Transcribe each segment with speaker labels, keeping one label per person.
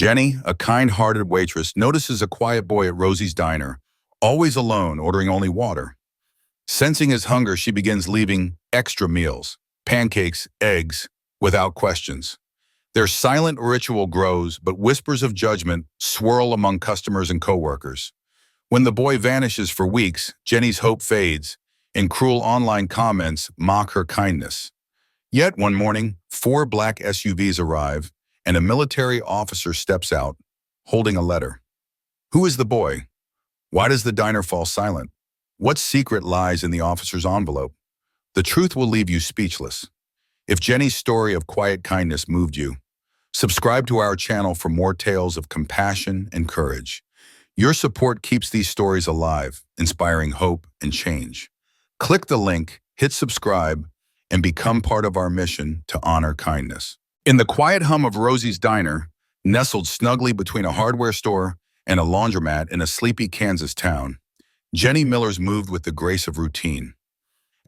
Speaker 1: Jenny, a kind-hearted waitress, notices a quiet boy at Rosy's diner, always alone, ordering only water. Sensing his hunger, she begins leaving extra meals, pancakes, eggs, without questions. Their silent ritual grows, but whispers of judgment swirl among customers and coworkers. When the boy vanishes for weeks, Jenny's hope fades, and cruel online comments mock her kindness. Yet one morning, 4 black SUVs arrive, and a military officer steps out, holding a letter. Who is the boy? Why does the diner fall silent? What secret lies in the officer's envelope? The truth will leave you speechless. If Jenny's story of quiet kindness moved you, subscribe to our channel for more tales of compassion and courage. Your support keeps these stories alive, inspiring hope and change. Click the link, hit subscribe, and become part of our mission to honor kindness. In the quiet hum of Rosy's diner, nestled snugly between a hardware store and a laundromat in a sleepy Kansas town, Jenny Miller's moved with the grace of routine.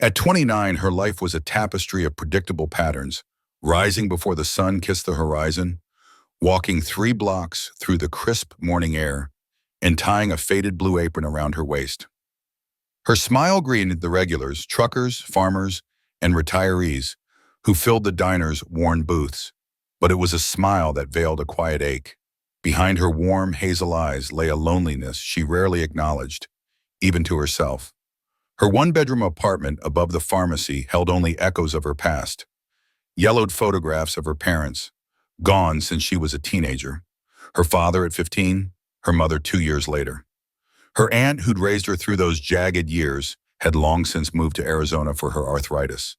Speaker 1: At 29, her life was a tapestry of predictable patterns, rising before the sun kissed the horizon, walking 3 blocks through the crisp morning air, and tying a faded blue apron around her waist. Her smile greeted the regulars, truckers, farmers, and retirees who filled the diner's worn booths, but it was a smile that veiled a quiet ache. Behind her warm hazel eyes lay a loneliness she rarely acknowledged, even to herself. Her 1-bedroom apartment above the pharmacy held only echoes of her past, yellowed photographs of her parents, gone since she was a teenager, her father at 15, her mother 2 years later. Her aunt, who'd raised her through those jagged years, had long since moved to Arizona for her arthritis,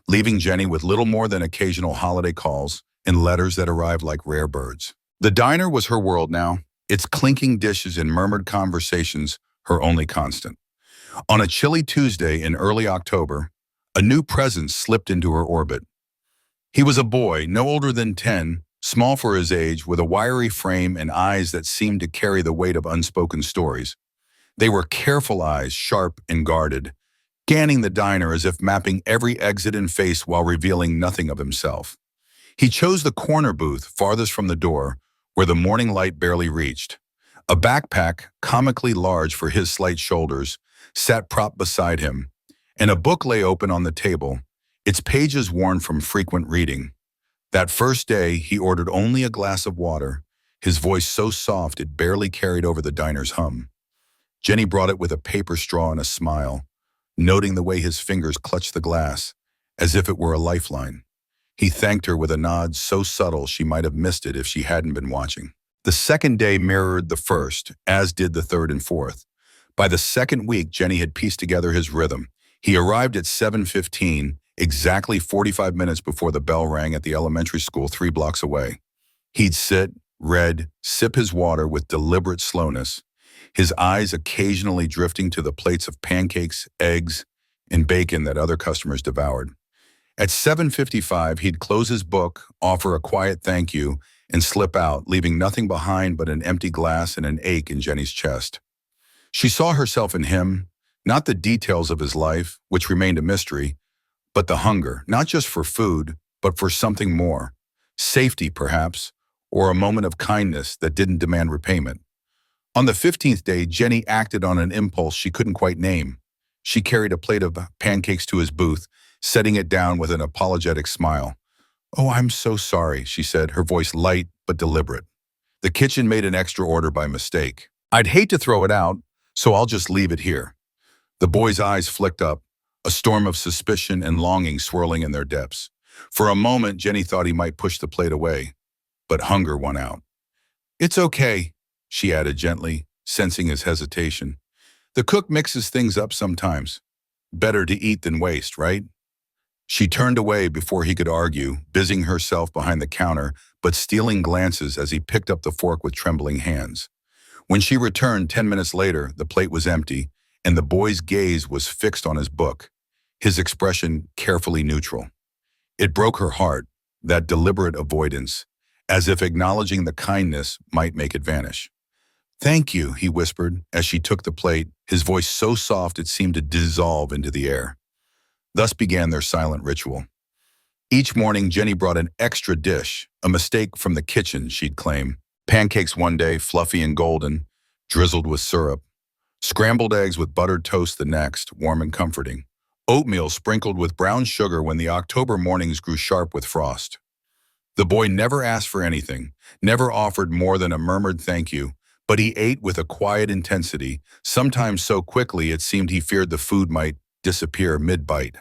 Speaker 1: leaving Jenny with little more than occasional holiday calls and letters that arrived like rare birds. The diner was her world now, its clinking dishes and murmured conversations her only constant. On a chilly Tuesday in early October, a new presence slipped into her orbit. He was a boy, no older than 10, small for his age, with a wiry frame and eyes that seemed to carry the weight of unspoken stories. They were careful eyes, sharp and guarded, scanning the diner as if mapping every exit and face while revealing nothing of himself. He chose the corner booth farthest from the door, where the morning light barely reached. A backpack, comically large for his slight shoulders, sat propped beside him, and a book lay open on the table, its pages worn from frequent reading. That first day, he ordered only a glass of water, his voice so soft it barely carried over the diner's hum. Jenny brought it with a paper straw and a smile, noting the way his fingers clutched the glass, as if it were a lifeline. He thanked her with a nod so subtle she might have missed it if she hadn't been watching. The second day mirrored the first, as did the third and fourth. By the second week, Jenny had pieced together his rhythm. He arrived at 7:15, exactly 45 minutes before the bell rang at the elementary school 3 blocks away. He'd sit, read, sip his water with deliberate slowness, his eyes occasionally drifting to the plates of pancakes, eggs, and bacon that other customers devoured. At 7:55, he'd close his book, offer a quiet thank you, and slip out, leaving nothing behind but an empty glass and an ache in Jenny's chest. She saw herself in him, not the details of his life, which remained a mystery, but the hunger, not just for food, but for something more. Safety, perhaps, or a moment of kindness that didn't demand repayment. On the 15th day, Jenny acted on an impulse she couldn't quite name. She carried a plate of pancakes to his booth, setting it down with an apologetic smile. "Oh, I'm so sorry," she said, her voice light but deliberate. "The kitchen made an extra order by mistake. I'd hate to throw it out, so I'll just leave it here." The boy's eyes flicked up, a storm of suspicion and longing swirling in their depths. For a moment, Jenny thought he might push the plate away, but hunger won out. "It's okay," she added gently, sensing his hesitation. "The cook mixes things up sometimes. Better to eat than waste, right?" She turned away before he could argue, busying herself behind the counter, but stealing glances as he picked up the fork with trembling hands. When she returned 10 minutes later, the plate was empty, and the boy's gaze was fixed on his book, his expression carefully neutral. It broke her heart, that deliberate avoidance, as if acknowledging the kindness might make it vanish. "Thank you," he whispered as she took the plate, his voice so soft it seemed to dissolve into the air. Thus began their silent ritual. Each morning, Jenny brought an extra dish, a mistake from the kitchen, she'd claim. Pancakes one day, fluffy and golden, drizzled with syrup. Scrambled eggs with buttered toast the next, warm and comforting. Oatmeal sprinkled with brown sugar when the October mornings grew sharp with frost. The boy never asked for anything, never offered more than a murmured thank you, but he ate with a quiet intensity, sometimes so quickly it seemed he feared the food might disappear mid-bite.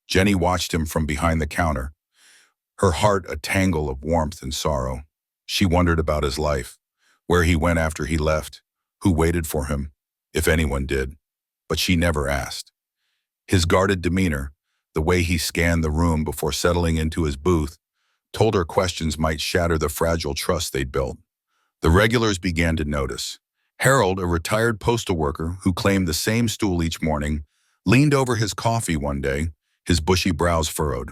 Speaker 1: Jenny watched him from behind the counter, her heart a tangle of warmth and sorrow. She wondered about his life, where he went after he left, who waited for him, if anyone did, but she never asked. His guarded demeanor, the way he scanned the room before settling into his booth, told her questions might shatter the fragile trust they'd built. The regulars began to notice. Harold, a retired postal worker who claimed the same stool each morning, leaned over his coffee one day, his bushy brows furrowed.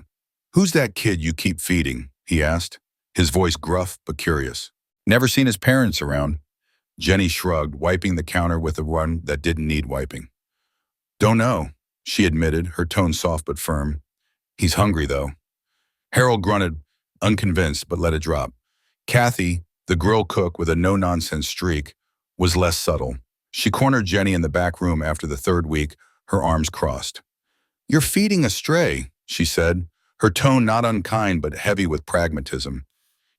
Speaker 1: "Who's that kid you keep feeding?" he asked, his voice gruff but curious. "Never seen his parents around." Jenny shrugged, wiping the counter with a one that didn't need wiping. "Don't know," she admitted, her tone soft but firm. "He's hungry, though." Harold grunted, unconvinced, but let it drop. Kathy, the grill cook with a no-nonsense streak, was less subtle. She cornered Jenny in the back room after the third week, her arms crossed. "You're feeding a stray," she said, her tone not unkind but heavy with pragmatism.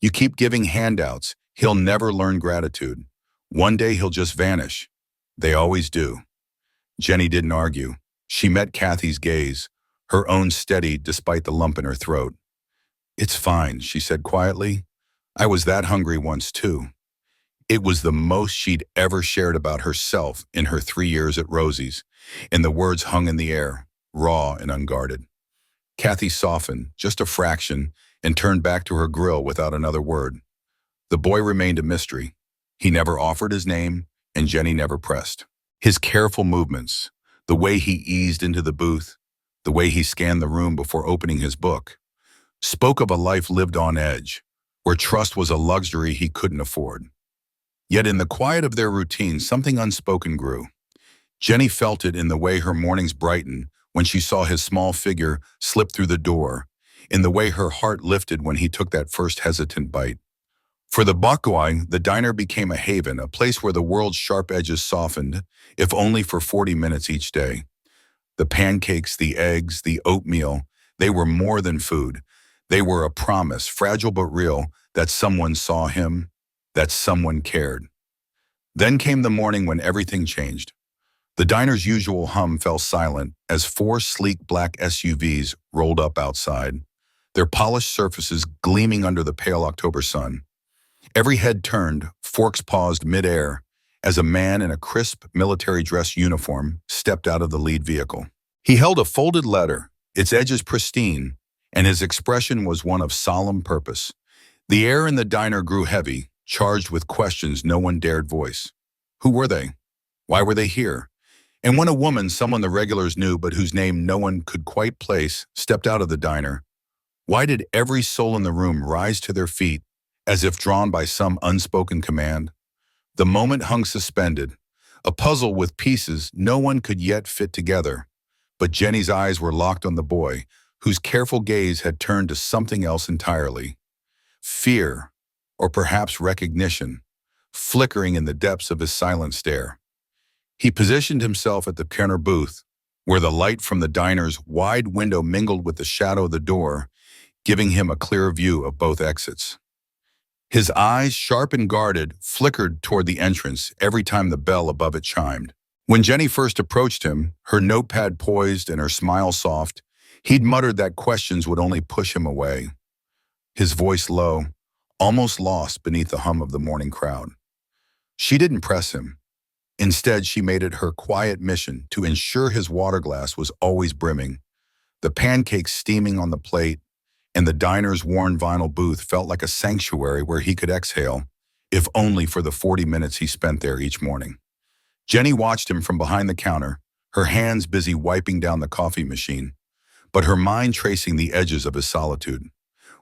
Speaker 1: "You keep giving handouts, he'll never learn gratitude. One day he'll just vanish. They always do." Jenny didn't argue. She met Kathy's gaze, her own steady despite the lump in her throat. "It's fine," she said quietly. "I was that hungry once too." It was the most she'd ever shared about herself in her 3 years at Rosy's, and the words hung in the air, raw and unguarded. Kathy softened, just a fraction, and turned back to her grill without another word. The boy remained a mystery. He never offered his name, and Jenny never pressed. His careful movements, the way he eased into the booth, the way he scanned the room before opening his book, spoke of a life lived on edge, where trust was a luxury he couldn't afford. Yet in the quiet of their routine, something unspoken grew. Jenny felt it in the way her mornings brightened when she saw his small figure slip through the door, in the way her heart lifted when he took that first hesitant bite. For the Bakwai, the diner became a haven, a place where the world's sharp edges softened, if only for 40 minutes each day. The pancakes, the eggs, the oatmeal, they were more than food. They were a promise, fragile but real, that someone saw him, that someone cared. Then came the morning when everything changed. The diner's usual hum fell silent as 4 sleek black SUVs rolled up outside, their polished surfaces gleaming under the pale October sun. Every head turned, forks paused mid-air, as a man in a crisp military dress uniform stepped out of the lead vehicle. He held a folded letter, its edges pristine, and his expression was one of solemn purpose. The air in the diner grew heavy, charged with questions no one dared voice. Who were they? Why were they here? And when a woman, someone the regulars knew but whose name no one could quite place, stepped out of the diner, why did every soul in the room rise to their feet, as if drawn by some unspoken command? The moment hung suspended, a puzzle with pieces no one could yet fit together. But Jenny's eyes were locked on the boy, whose careful gaze had turned to something else entirely. Fear, or perhaps recognition, flickering in the depths of his silent stare. He positioned himself at the counter booth, where the light from the diner's wide window mingled with the shadow of the door, giving him a clear view of both exits. His eyes, sharp and guarded, flickered toward the entrance every time the bell above it chimed. When Jenny first approached him, her notepad poised and her smile soft, he'd muttered that questions would only push him away. His voice low, almost lost beneath the hum of the morning crowd. She didn't press him. Instead, she made it her quiet mission to ensure his water glass was always brimming, the pancakes steaming on the plate, and the diner's worn vinyl booth felt like a sanctuary where he could exhale, if only for the 40 minutes he spent there each morning. Jenny watched him from behind the counter, her hands busy wiping down the coffee machine, but her mind tracing the edges of his solitude.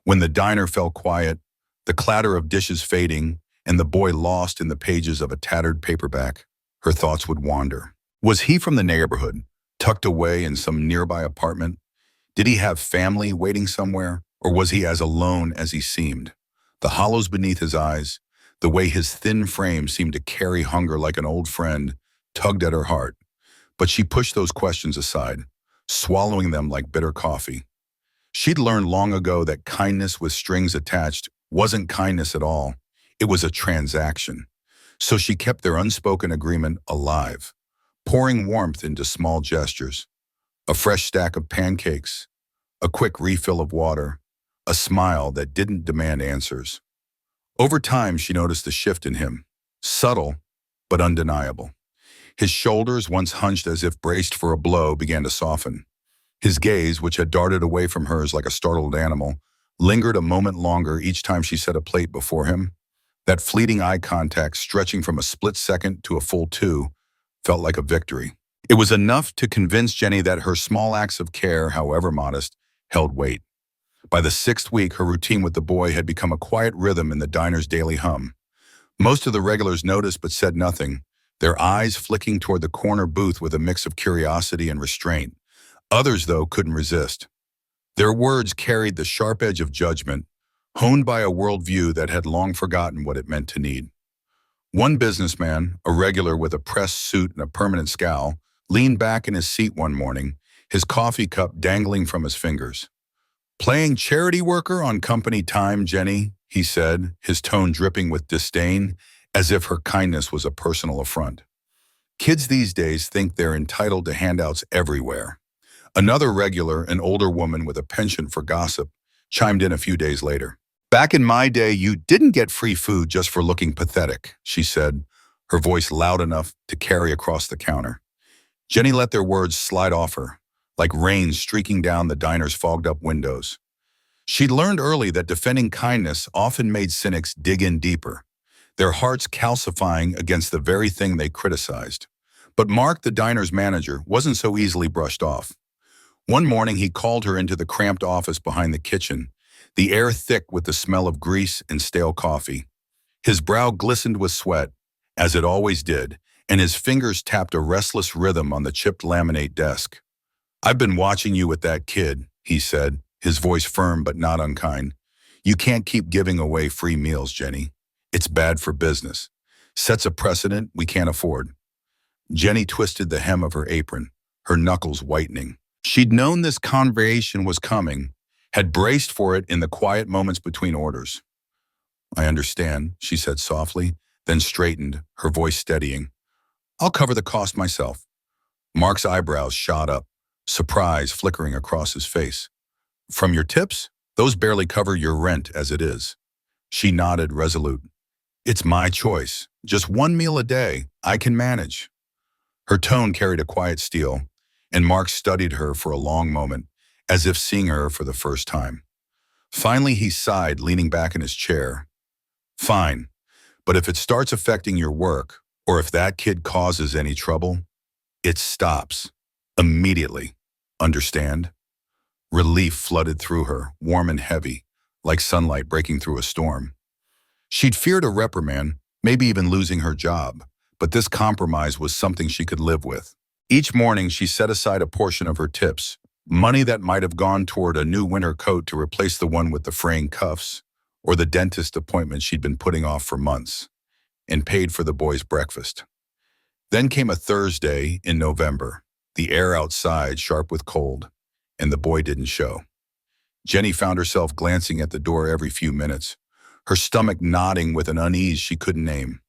Speaker 1: When the diner fell quiet, the clatter of dishes fading, and the boy lost in the pages of a tattered paperback, her thoughts would wander. Was he from the neighborhood, tucked away in some nearby apartment? Did he have family waiting somewhere, or was he as alone as he seemed? The hollows beneath his eyes, The way his thin frame seemed to carry hunger like an old friend tugged at her heart. But she pushed those questions aside, swallowing them like bitter coffee. She'd learned long ago that kindness with strings attached wasn't kindness at all. It was a transaction. So she kept their unspoken agreement alive, pouring warmth into small gestures. A fresh stack of pancakes, a quick refill of water, a smile that didn't demand answers. Over time, she noticed a shift in him, subtle but undeniable. His shoulders, once hunched as if braced for a blow, began to soften. His gaze, which had darted away from hers like a startled animal, lingered a moment longer each time she set a plate before him. That fleeting eye contact, stretching from a split second to a full two, felt like a victory. It was enough to convince Jenny that her small acts of care, however modest, held weight. By the sixth week, her routine with the boy had become a quiet rhythm in the diner's daily hum. Most of the regulars noticed but said nothing, their eyes flicking toward the corner booth with a mix of curiosity and restraint. Others, though, couldn't resist. Their words carried the sharp edge of judgment, honed by a worldview that had long forgotten what it meant to need. One businessman, a regular with a pressed suit and a permanent scowl, leaned back in his seat one morning, his coffee cup dangling from his fingers. "Playing charity worker on company time, Jenny," he said, his tone dripping with disdain, as if her kindness was a personal affront. "Kids these days think they're entitled to handouts everywhere." Another regular, an older woman with a penchant for gossip, chimed in a few days later. "Back in my day, you didn't get free food just for looking pathetic," she said, her voice loud enough to carry across the counter. Jenny let their words slide off her, like rain streaking down the diner's fogged-up windows. She'd learned early that defending kindness often made cynics dig in deeper, their hearts calcifying against the very thing they criticized. But Mark, the diner's manager, wasn't so easily brushed off. One morning, he called her into the cramped office behind the kitchen, the air thick with the smell of grease and stale coffee. His brow glistened with sweat, as it always did, and his fingers tapped a restless rhythm on the chipped laminate desk. "I've been watching you with that kid," he said, his voice firm but not unkind. "You can't keep giving away free meals, Jenny. It's bad for business. Sets a precedent we can't afford." Jenny twisted the hem of her apron, her knuckles whitening. She'd known this conversation was coming, had braced for it in the quiet moments between orders. "I understand," she said softly, then straightened, her voice steadying. "I'll cover the cost myself." Mark's eyebrows shot up, surprise flickering across his face. "From your tips? Those barely cover your rent as it is." She nodded, resolute. "It's my choice. Just one meal a day. I can manage." Her tone carried a quiet steel, and Mark studied her for a long moment, as if seeing her for the first time. Finally, he sighed, leaning back in his chair. "Fine, but if it starts affecting your work, or if that kid causes any trouble, it stops. Immediately. Understand?" Relief flooded through her, warm and heavy, like sunlight breaking through a storm. She'd feared a reprimand, maybe even losing her job, but this compromise was something she could live with. Each morning, she set aside a portion of her tips, money that might have gone toward a new winter coat to replace the one with the fraying cuffs, or the dentist appointment she'd been putting off for months, and paid for the boy's breakfast. Then came a Thursday in November, the air outside sharp with cold, and the boy didn't show. Jenny found herself glancing at the door every few minutes, her stomach nodding with an unease she couldn't name.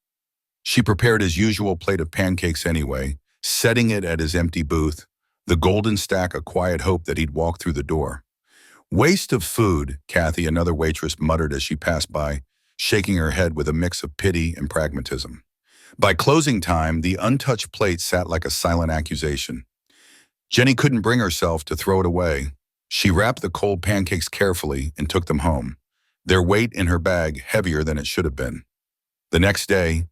Speaker 1: She prepared his usual plate of pancakes anyway, setting it at his empty booth, the golden stack a quiet hope that he'd walk through the door. "Waste of food," Kathy, another waitress, muttered as she passed by, shaking her head with a mix of pity and pragmatism. By closing time, the untouched plate sat like a silent accusation. Jenny couldn't bring herself to throw it away. She wrapped the cold pancakes carefully and took them home, their weight in her bag heavier than it should have been. The next day,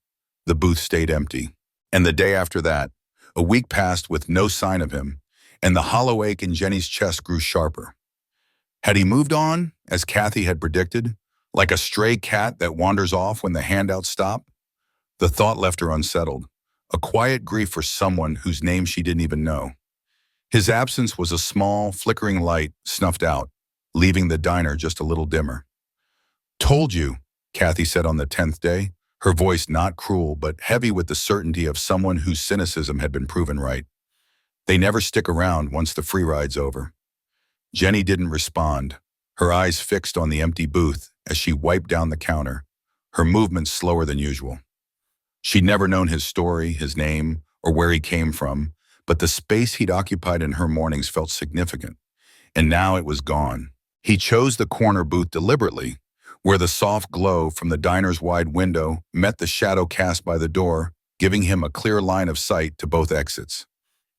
Speaker 1: the booth stayed empty. And the day after that, a week passed with no sign of him, and the hollow ache in Jenny's chest grew sharper. Had he moved on, as Kathy had predicted, like a stray cat that wanders off when the handouts stop? The thought left her unsettled, a quiet grief for someone whose name she didn't even know. His absence was a small, flickering light snuffed out, leaving the diner just a little dimmer. "Told you," Kathy said on the 10th day, her voice not cruel but heavy with the certainty of someone whose cynicism had been proven right. They never stick around once the free ride's over. Jenny didn't respond, her eyes fixed on the empty booth as she wiped down the counter, her movements slower than usual. She'd never known his story, his name, or where he came from, but the space he'd occupied in her mornings felt significant, and now it was gone. He chose the corner booth deliberately, where the soft glow from the diner's wide window met the shadow cast by the door, giving him a clear line of sight to both exits.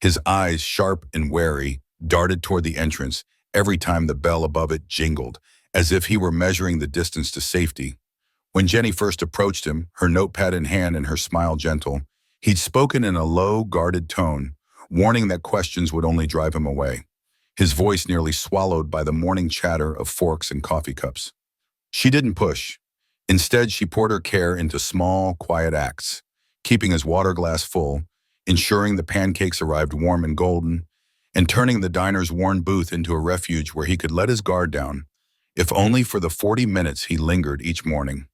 Speaker 1: His eyes, sharp and wary, darted toward the entrance every time the bell above it jingled, as if he were measuring the distance to safety. When Jenny first approached him, her notepad in hand and her smile gentle, he'd spoken in a low, guarded tone, warning that questions would only drive him away, his voice nearly swallowed by the morning chatter of forks and coffee cups. She didn't push. Instead, she poured her care into small, quiet acts, keeping his water glass full, ensuring the pancakes arrived warm and golden, and turning the diner's worn booth into a refuge where he could let his guard down, if only for the 40 minutes he lingered each morning.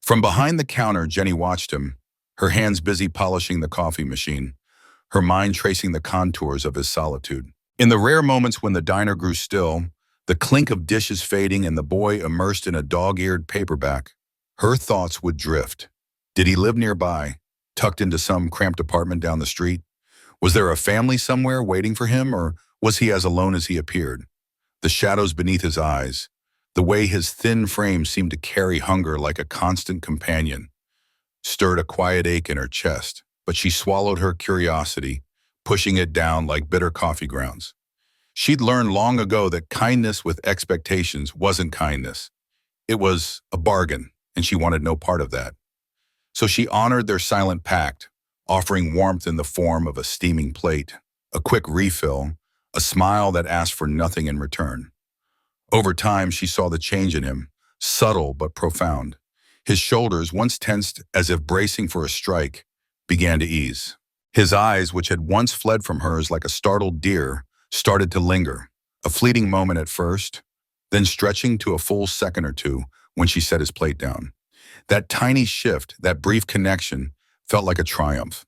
Speaker 1: From behind the counter, Jenny watched him, her hands busy polishing the coffee machine, her mind tracing the contours of his solitude. In the rare moments when the diner grew still, the clink of dishes fading and the boy immersed in a dog-eared paperback, her thoughts would drift. Did he live nearby, tucked into some cramped apartment down the street? Was there a family somewhere waiting for him, or was he as alone as he appeared? The shadows beneath his eyes, the way his thin frame seemed to carry hunger like a constant companion, stirred a quiet ache in her chest, but she swallowed her curiosity, pushing it down like bitter coffee grounds. She'd learned long ago that kindness with expectations wasn't kindness. It was a bargain, and she wanted no part of that. So she honored their silent pact, offering warmth in the form of a steaming plate, a quick refill, a smile that asked for nothing in return. Over time, she saw the change in him, subtle but profound. His shoulders, once tensed as if bracing for a strike, began to ease. His eyes, which had once fled from hers like a startled deer, started to linger, a fleeting moment at first, then stretching to a full second or two when she set his plate down. That tiny shift, that brief connection, felt like a triumph.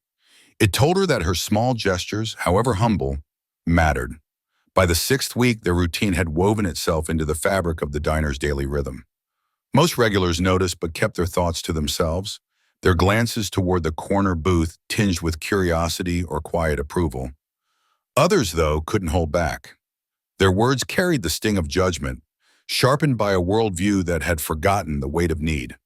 Speaker 1: It told her that her small gestures, however humble, mattered. By the 6th week, their routine had woven itself into the fabric of the diner's daily rhythm. Most regulars noticed but kept their thoughts to themselves, their glances toward the corner booth tinged with curiosity or quiet approval. Others, though, couldn't hold back. Their words carried the sting of judgment, sharpened by a worldview that had forgotten the weight of need.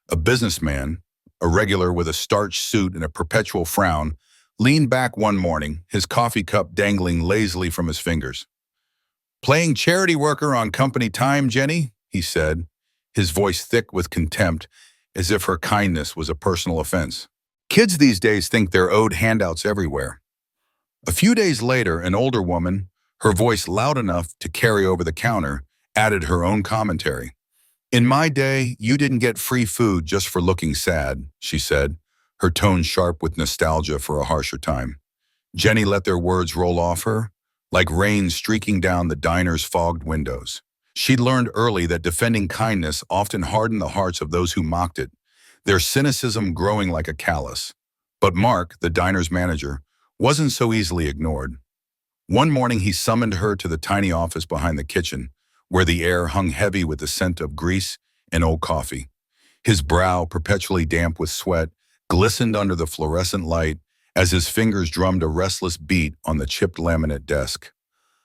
Speaker 1: A businessman, a regular with a starched suit and a perpetual frown, leaned back one morning, his coffee cup dangling lazily from his fingers. "Playing charity worker on company time, Jenny?" he said, his voice thick with contempt, as if her kindness was a personal offense. Kids these days think they're owed handouts everywhere. A few days later, an older woman, her voice loud enough to carry over the counter, added her own commentary. "In my day, you didn't get free food just for looking sad," she said, her tone sharp with nostalgia for a harsher time. Jenny let their words roll off her, like rain streaking down the diner's fogged windows. She'd learned early that defending kindness often hardened the hearts of those who mocked it, their cynicism growing like a callus. But Mark, the diner's manager, wasn't so easily ignored. One morning he summoned her to the tiny office behind the kitchen, where the air hung heavy with the scent of grease and old coffee. His brow, perpetually damp with sweat, glistened under the fluorescent light as his fingers drummed a restless beat on the chipped laminate desk.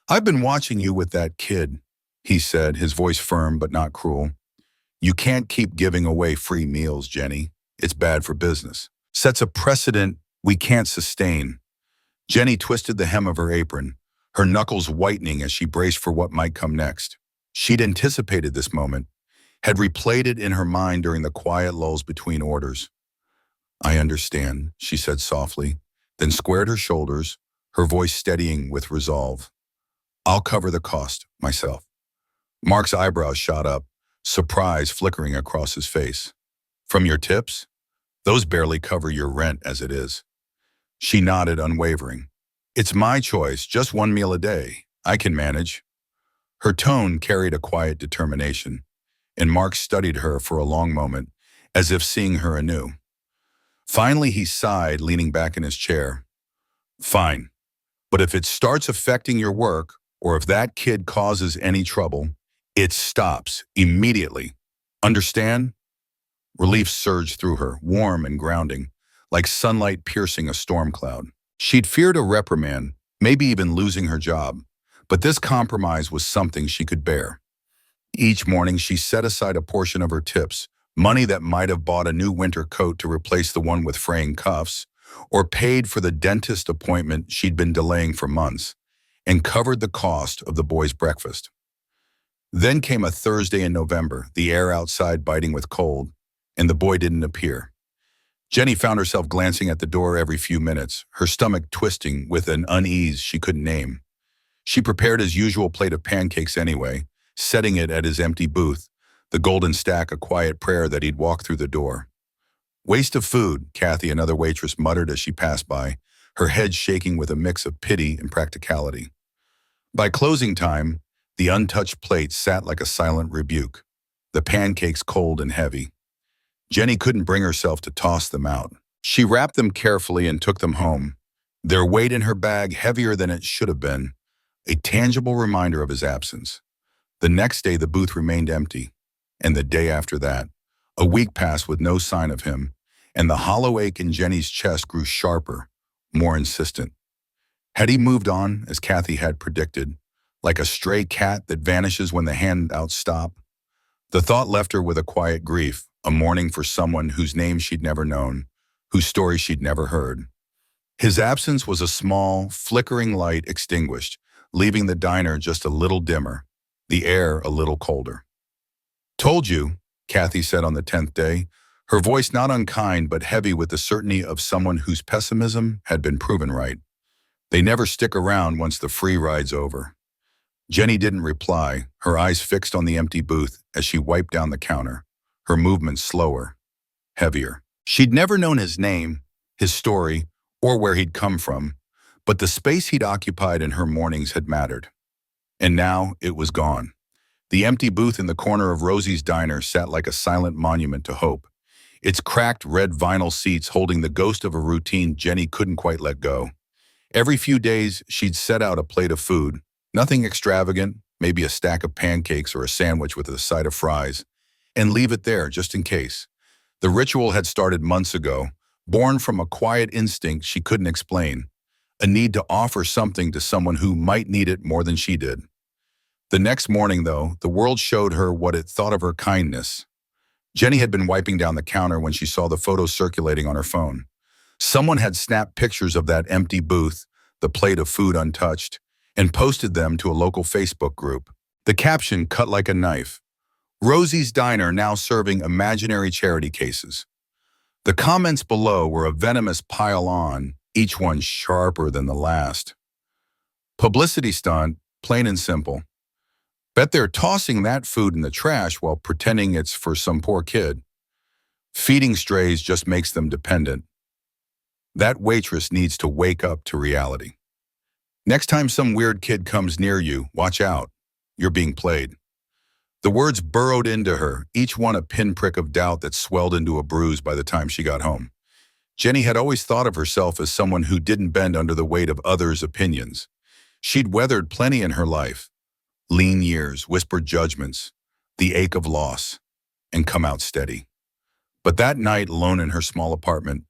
Speaker 1: "I've been watching you with that kid," he said, his voice firm but not cruel. "You can't keep giving away free meals, Jenny. It's bad for business. Sets a precedent we can't sustain." Jenny twisted the hem of her apron, her knuckles whitening as she braced for what might come next. She'd anticipated this moment, had replayed it in her mind during the quiet lulls between orders. "I understand," she said softly, then squared her shoulders, her voice steadying with resolve. "I'll cover the cost, myself." Mark's eyebrows shot up, surprise flickering across his face. "From your tips? Those barely cover your rent as it is." She nodded, unwavering. "It's my choice, just one meal a day. I can manage." Her tone carried a quiet determination, and Mark studied her for a long moment, as if seeing her anew. Finally, he sighed, leaning back in his chair. Fine, but if it starts affecting your work, or if that kid causes any trouble, it stops immediately. Understand? Relief surged through her, warm and grounding, like sunlight piercing a storm cloud. She'd feared a reprimand, maybe even losing her job, but this compromise was something she could bear. Each morning, she set aside a portion of her tips, money that might have bought a new winter coat to replace the one with fraying cuffs, or paid for the dentist appointment she'd been delaying for months, and covered the cost of the boys' breakfast. Then came a Thursday in November, the air outside biting with cold, and the boy didn't appear. Jenny found herself glancing at the door every few minutes, her stomach twisting with an unease she couldn't name. She prepared his usual plate of pancakes anyway, setting it at his empty booth, the golden stack a quiet prayer that he'd walk through the door. Waste of food, Kathy, another waitress, muttered as she passed by, her head shaking with a mix of pity and practicality. By closing time, the untouched plate sat like a silent rebuke, the pancakes cold and heavy. Jenny couldn't bring herself to toss them out. She wrapped them carefully and took them home, their weight in her bag heavier than it should have been, a tangible reminder of his absence. The next day the booth remained empty, and the day after that, a week passed with no sign of him, and the hollow ache in Jenny's chest grew sharper, more insistent. Had he moved on, as Kathy had predicted, like a stray cat that vanishes when the handouts stop? The thought left her with a quiet grief, a mourning for someone whose name she'd never known, whose story she'd never heard. His absence was a small, flickering light extinguished, leaving the diner just a little dimmer, the air a little colder. Told you, Kathy said on the 10th day, her voice not unkind but heavy with the certainty of someone whose pessimism had been proven right. They never stick around once the free ride's over. Jenny didn't reply, her eyes fixed on the empty booth as she wiped down the counter, her movements slower, heavier. She'd never known his name, his story, or where he'd come from, but the space he'd occupied in her mornings had mattered. And now it was gone. The empty booth in the corner of Rosy's diner sat like a silent monument to hope, its cracked red vinyl seats holding the ghost of a routine Jenny couldn't quite let go. Every few days, she'd set out a plate of food, nothing extravagant, maybe a stack of pancakes or a sandwich with a side of fries, and leave it there just in case. The ritual had started months ago, born from a quiet instinct she couldn't explain, a need to offer something to someone who might need it more than she did. The next morning, though, the world showed her what it thought of her kindness. Jenny had been wiping down the counter when she saw the photos circulating on her phone. Someone had snapped pictures of that empty booth, the plate of food untouched, and posted them to a local Facebook group. The caption cut like a knife. Rosy's Diner now serving imaginary charity cases. The comments below were a venomous pile-on, each one sharper than the last. Publicity stunt, plain and simple. Bet they're tossing that food in the trash while pretending it's for some poor kid. Feeding strays just makes them dependent. That waitress needs to wake up to reality. Next time some weird kid comes near you, watch out. You're being played. The words burrowed into her, each one a pinprick of doubt that swelled into a bruise by the time she got home. Jenny had always thought of herself as someone who didn't bend under the weight of others' opinions. She'd weathered plenty in her life. Lean years, whispered judgments, the ache of loss, and come out steady. But that night, alone in her small apartment,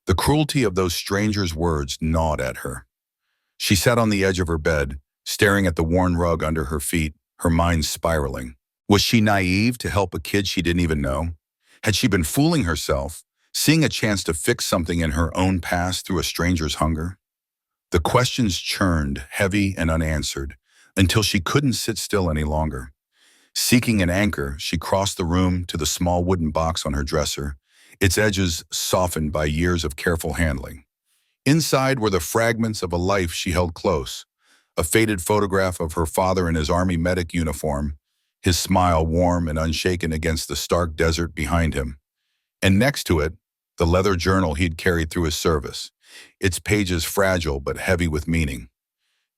Speaker 1: the cruelty of those strangers' words gnawed at her. She sat on the edge of her bed, staring at the worn rug under her feet, her mind spiraling. Was she naive to help a kid she didn't even know? Had she been fooling herself, seeing a chance to fix something in her own past through a stranger's hunger? The questions churned, heavy and unanswered, until she couldn't sit still any longer. Seeking an anchor, she crossed the room to the small wooden box on her dresser, its edges softened by years of careful handling. Inside were the fragments of a life she held close, a faded photograph of her father in his army medic uniform, his smile warm and unshaken against the stark desert behind him. And next to it, the leather journal he'd carried through his service, its pages fragile but heavy with meaning.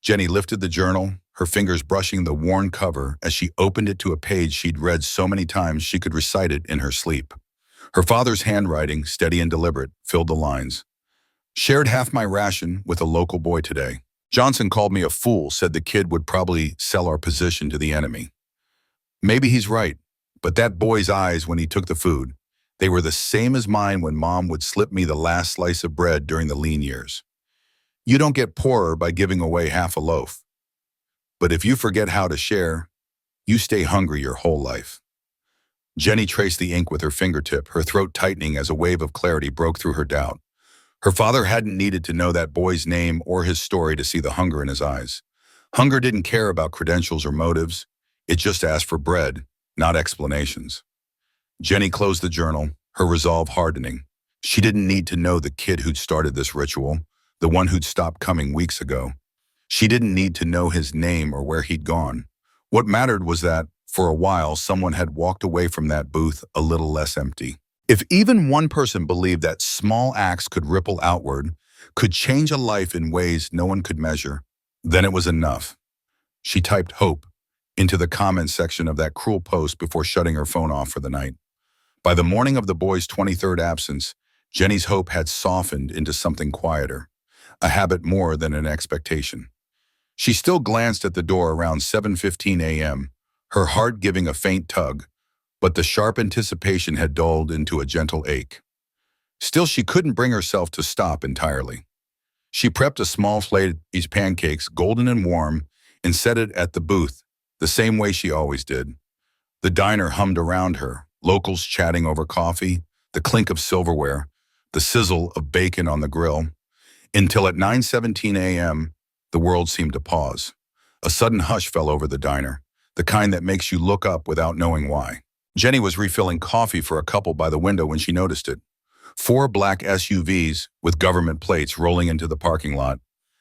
Speaker 1: Jenny lifted the journal, her fingers brushing the worn cover as she opened it to a page she'd read so many times she could recite it in her sleep. Her father's handwriting, steady and deliberate, filled the lines. Shared half my ration with a local boy today. Johnson called me a fool, said the kid would probably sell our position to the enemy. Maybe he's right, but that boy's eyes when he took the food, they were the same as mine when Mom would slip me the last slice of bread during the lean years. You don't get poorer by giving away half a loaf. But if you forget how to share, you stay hungry your whole life. Jenny traced the ink with her fingertip, her throat tightening as a wave of clarity broke through her doubt. Her father hadn't needed to know that boy's name or his story to see the hunger in his eyes. Hunger didn't care about credentials or motives. It just asked for bread, not explanations. Jenny closed the journal, her resolve hardening. She didn't need to know the kid who'd started this ritual, the one who'd stopped coming weeks ago. She didn't need to know his name or where he'd gone. What mattered was that, for a while, someone had walked away from that booth a little less empty. If even one person believed that small acts could ripple outward, could change a life in ways no one could measure, then it was enough. She typed hope into the comments section of that cruel post before shutting her phone off for the night. By the morning of the boy's 23rd absence, Jenny's hope had softened into something quieter, a habit more than an expectation. She still glanced at the door around 7:15 a.m., her heart giving a faint tug, but the sharp anticipation had dulled into a gentle ache. Still, she couldn't bring herself to stop entirely. She prepped a small plate of pancakes, golden and warm, and set it at the booth, the same way she always did. The diner hummed around her, locals chatting over coffee, the clink of silverware, the sizzle of bacon on the grill, until at 9:17 a.m., the world seemed to pause. A sudden hush fell over the diner, the kind that makes you look up without knowing why. Jenny was refilling coffee for a couple by the window when she noticed it. 4 black SUVs with government plates rolling into the parking lot.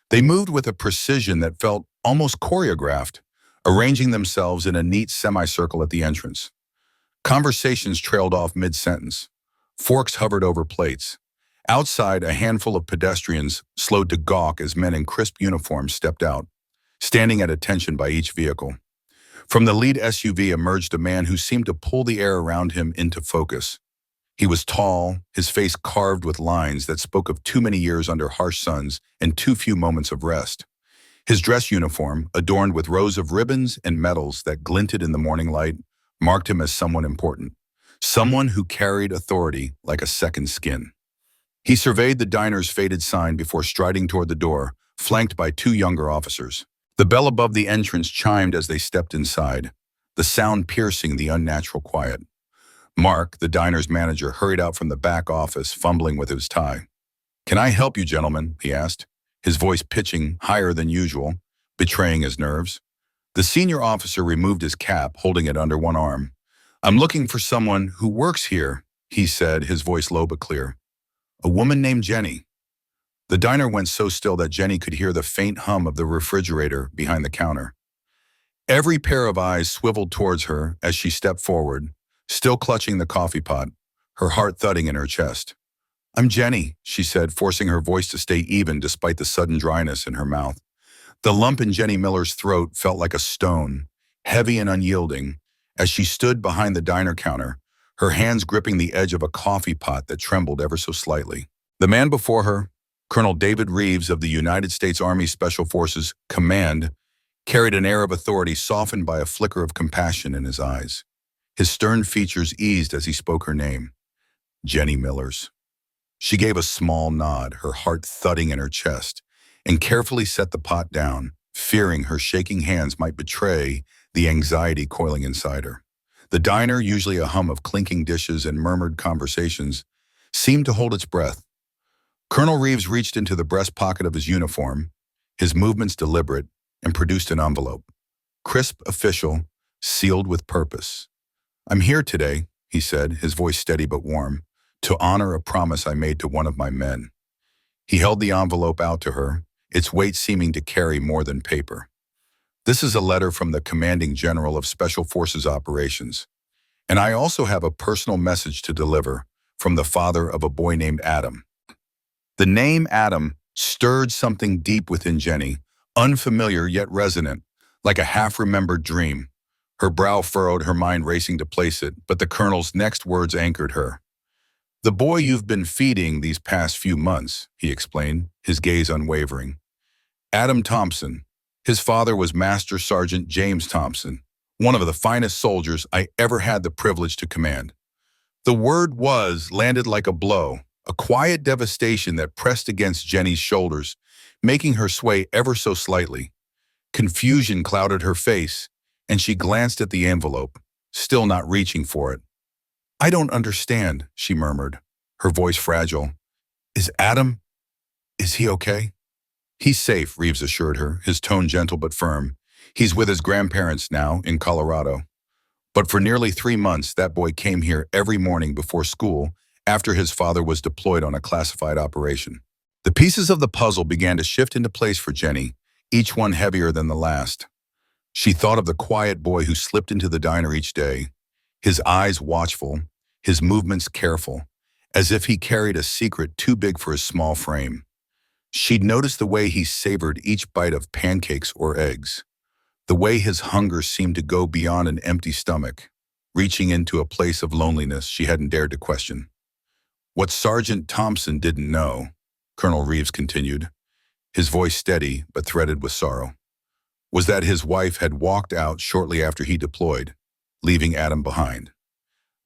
Speaker 1: They moved with a precision that felt almost choreographed, arranging themselves in a neat semicircle at the entrance. Conversations trailed off mid-sentence. Forks hovered over plates. Outside, a handful of pedestrians slowed to gawk as men in crisp uniforms stepped out, standing at attention by each vehicle. From the lead SUV emerged a man who seemed to pull the air around him into focus. He was tall, his face carved with lines that spoke of too many years under harsh suns and too few moments of rest. His dress uniform, adorned with rows of ribbons and medals that glinted in the morning light, marked him as someone important, someone who carried authority like a second skin. He surveyed the diner's faded sign before striding toward the door, flanked by 2 younger officers. The bell above the entrance chimed as they stepped inside, the sound piercing the unnatural quiet. Mark, the diner's manager, hurried out from the back office, fumbling with his tie. "Can I help you, gentlemen?" he asked, his voice pitching higher than usual, betraying his nerves. The senior officer removed his cap, holding it under one arm. "I'm looking for someone who works here," he said, his voice low but clear. "A woman named Jenny." The diner went so still that Jenny could hear the faint hum of the refrigerator behind the counter. Every pair of eyes swiveled towards her as she stepped forward, still clutching the coffee pot, her heart thudding in her chest. "I'm Jenny," she said, forcing her voice to stay even despite the sudden dryness in her mouth. The lump in Jenny Miller's throat felt like a stone, heavy and unyielding, as she stood behind the diner counter, her hands gripping the edge of a coffee pot that trembled ever so slightly. The man before her, Colonel David Reeves of the United States Army Special Forces Command, carried an air of authority softened by a flicker of compassion in his eyes. His stern features eased as he spoke her name, Jenny Millers. She gave a small nod, her heart thudding in her chest, and carefully set the pot down, fearing her shaking hands might betray the anxiety coiling inside her. The diner, usually a hum of clinking dishes and murmured conversations, seemed to hold its breath. Colonel Reeves reached into the breast pocket of his uniform, his movements deliberate, and produced an envelope. Crisp, official, sealed with purpose. "I'm here today," he said, his voice steady but warm, "to honor a promise I made to one of my men." He held the envelope out to her, its weight seeming to carry more than paper. "This is a letter from the Commanding General of Special Forces Operations, and I also have a personal message to deliver from the father of a boy named Adam." The name Adam stirred something deep within Jenny, unfamiliar yet resonant, like a half-remembered dream. Her brow furrowed, her mind racing to place it, but the colonel's next words anchored her. The boy you've been feeding these past few months, he explained, his gaze unwavering. Adam Thompson. His father was Master Sergeant James Thompson, one of the finest soldiers I ever had the privilege to command. The word was landed like a blow, a quiet devastation that pressed against Jenny's shoulders, making her sway ever so slightly. Confusion clouded her face, and she glanced at the envelope, still not reaching for it. I don't understand, she murmured, her voice fragile. Is Adam, is he okay? He's safe, Reeves assured her, his tone gentle but firm. He's with his grandparents now in Colorado. But for nearly 3 months, that boy came here every morning before school after his father was deployed on a classified operation. The pieces of the puzzle began to shift into place for Jenny, each one heavier than the last. She thought of the quiet boy who slipped into the diner each day, his eyes watchful, his movements careful, as if he carried a secret too big for his small frame. She'd noticed the way he savored each bite of pancakes or eggs, the way his hunger seemed to go beyond an empty stomach, reaching into a place of loneliness she hadn't dared to question. What Sergeant Thompson didn't know, Colonel Reeves continued, his voice steady but threaded with sorrow, was that his wife had walked out shortly after he deployed, leaving Adam behind.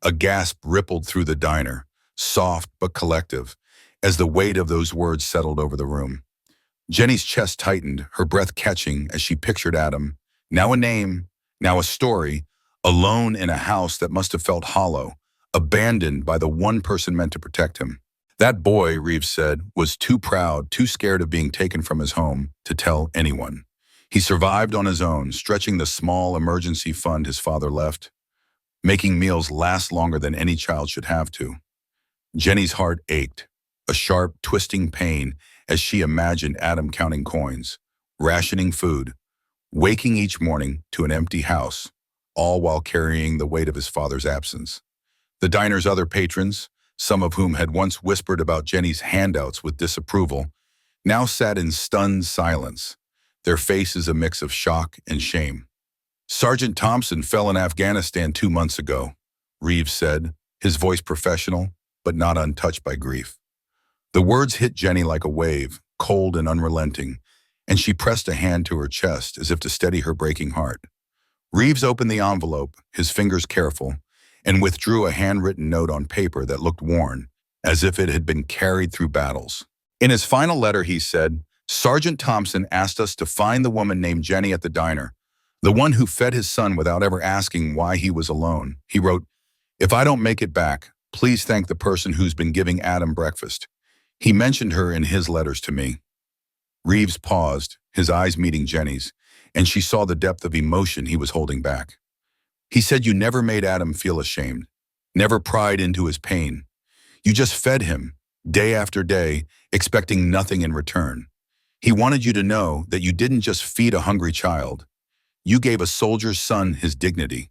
Speaker 1: A gasp rippled through the diner, soft but collective, as the weight of those words settled over the room. Jenny's chest tightened, her breath catching as she pictured Adam, now a name, now a story, alone in a house that must have felt hollow, abandoned by the one person meant to protect him. That boy, Reeves said, was too proud, too scared of being taken from his home to tell anyone. He survived on his own, stretching the small emergency fund his father left, making meals last longer than any child should have to. Jenny's heart ached, a sharp, twisting pain as she imagined Adam counting coins, rationing food, waking each morning to an empty house, all while carrying the weight of his father's absence. The diner's other patrons, some of whom had once whispered about Jenny's handouts with disapproval, now sat in stunned silence, their faces a mix of shock and shame. Sergeant Thompson fell in Afghanistan 2 months ago, Reeves said, his voice professional, but not untouched by grief. The words hit Jenny like a wave, cold and unrelenting, and she pressed a hand to her chest as if to steady her breaking heart. Reeves opened the envelope, his fingers careful, and withdrew a handwritten note on paper that looked worn, as if it had been carried through battles. In his final letter, he said, Sergeant Thompson asked us to find the woman named Jenny at the diner, the one who fed his son without ever asking why he was alone. He wrote, if I don't make it back, please thank the person who's been giving Adam breakfast. He mentioned her in his letters to me. Reeves paused, his eyes meeting Jenny's, and she saw the depth of emotion he was holding back. He said you never made Adam feel ashamed, never pried into his pain. You just fed him, day after day, expecting nothing in return. He wanted you to know that you didn't just feed a hungry child. You gave a soldier's son his dignity.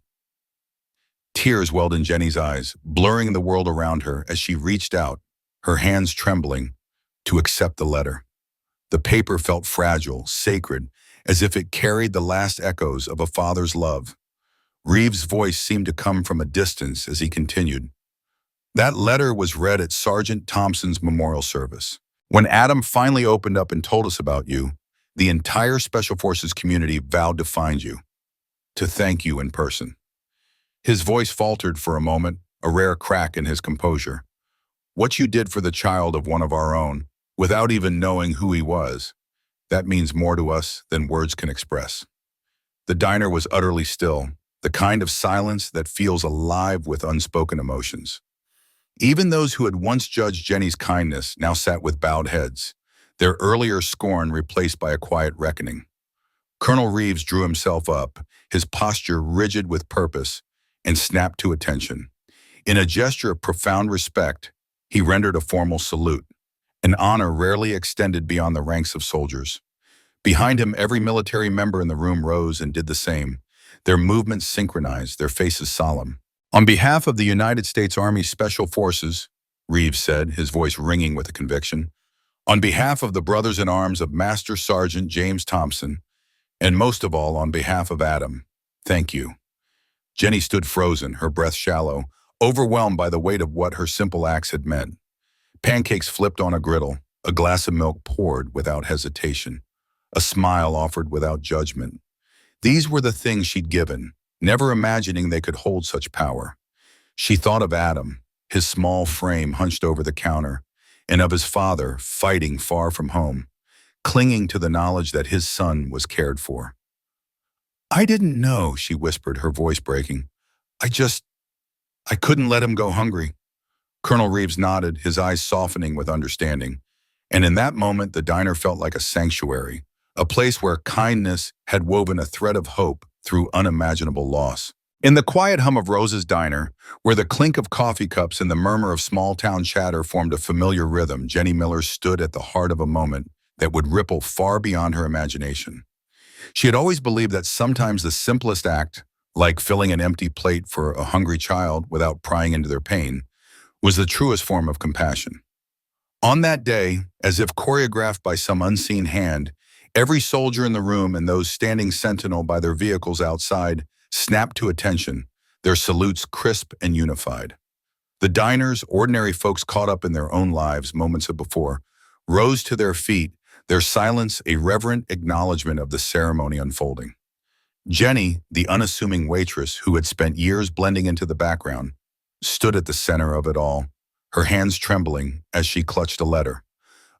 Speaker 1: Tears welled in Jenny's eyes, blurring the world around her as she reached out, her hands trembling, to accept the letter. The paper felt fragile, sacred, as if it carried the last echoes of a father's love. Reeves' voice seemed to come from a distance as he continued. That letter was read at Sergeant Thompson's memorial service. When Adam finally opened up and told us about you, the entire Special Forces community vowed to find you, to thank you in person. His voice faltered for a moment, a rare crack in his composure. What you did for the child of one of our own, without even knowing who he was, that means more to us than words can express. The diner was utterly still, the kind of silence that feels alive with unspoken emotions. Even those who had once judged Jenny's kindness now sat with bowed heads, their earlier scorn replaced by a quiet reckoning. Colonel Reeves drew himself up, his posture rigid with purpose, and snapped to attention. In a gesture of profound respect, he rendered a formal salute, an honor rarely extended beyond the ranks of soldiers. Behind him, every military member in the room rose and did the same, their movements synchronized, their faces solemn. On behalf of the United States Army Special Forces, Reeves said, his voice ringing with a conviction, on behalf of the brothers in arms of Master Sergeant James Thompson, and most of all on behalf of Adam, thank you. Jenny stood frozen, her breath shallow, overwhelmed by the weight of what her simple acts had meant. Pancakes flipped on a griddle, a glass of milk poured without hesitation, a smile offered without judgment. These were the things she'd given, never imagining they could hold such power. She thought of Adam, his small frame hunched over the counter, and of his father, fighting far from home, clinging to the knowledge that his son was cared for. "I didn't know," she whispered, her voice breaking. I couldn't let him go hungry." Colonel Reeves nodded, his eyes softening with understanding. And in that moment, the diner felt like a sanctuary, a place where kindness had woven a thread of hope through unimaginable loss. In the quiet hum of Rose's diner, where the clink of coffee cups and the murmur of small-town chatter formed a familiar rhythm, Jenny Miller stood at the heart of a moment that would ripple far beyond her imagination. She had always believed that sometimes the simplest act, like filling an empty plate for a hungry child without prying into their pain, was the truest form of compassion. On that day, as if choreographed by some unseen hand, every soldier in the room and those standing sentinel by their vehicles outside snapped to attention, their salutes crisp and unified. The diners, ordinary folks caught up in their own lives moments before, rose to their feet, their silence a reverent acknowledgement of the ceremony unfolding. Jenny, the unassuming waitress who had spent years blending into the background, stood at the center of it all, her hands trembling as she clutched a letter,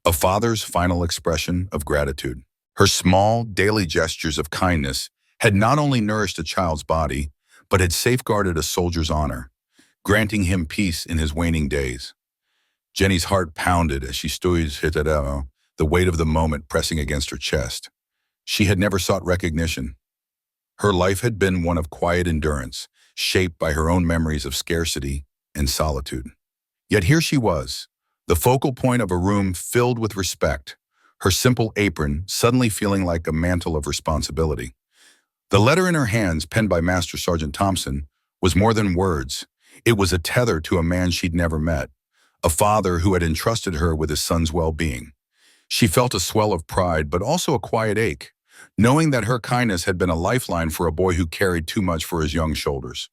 Speaker 1: a father's final expression of gratitude. Her small, daily gestures of kindness had not only nourished a child's body, but had safeguarded a soldier's honor, granting him peace in his waning days. Jenny's heart pounded as she stood, the weight of the moment pressing against her chest. She had never sought recognition. Her life had been one of quiet endurance, shaped by her own memories of scarcity and solitude. Yet here she was, the focal point of a room filled with respect, her simple apron suddenly feeling like a mantle of responsibility. The letter in her hands, penned by Master Sergeant Thompson, was more than words. It was a tether to a man she'd never met, a father who had entrusted her with his son's well-being. She felt a swell of pride, but also a quiet ache, knowing that her kindness had been a lifeline for a boy who carried too much for his young shoulders.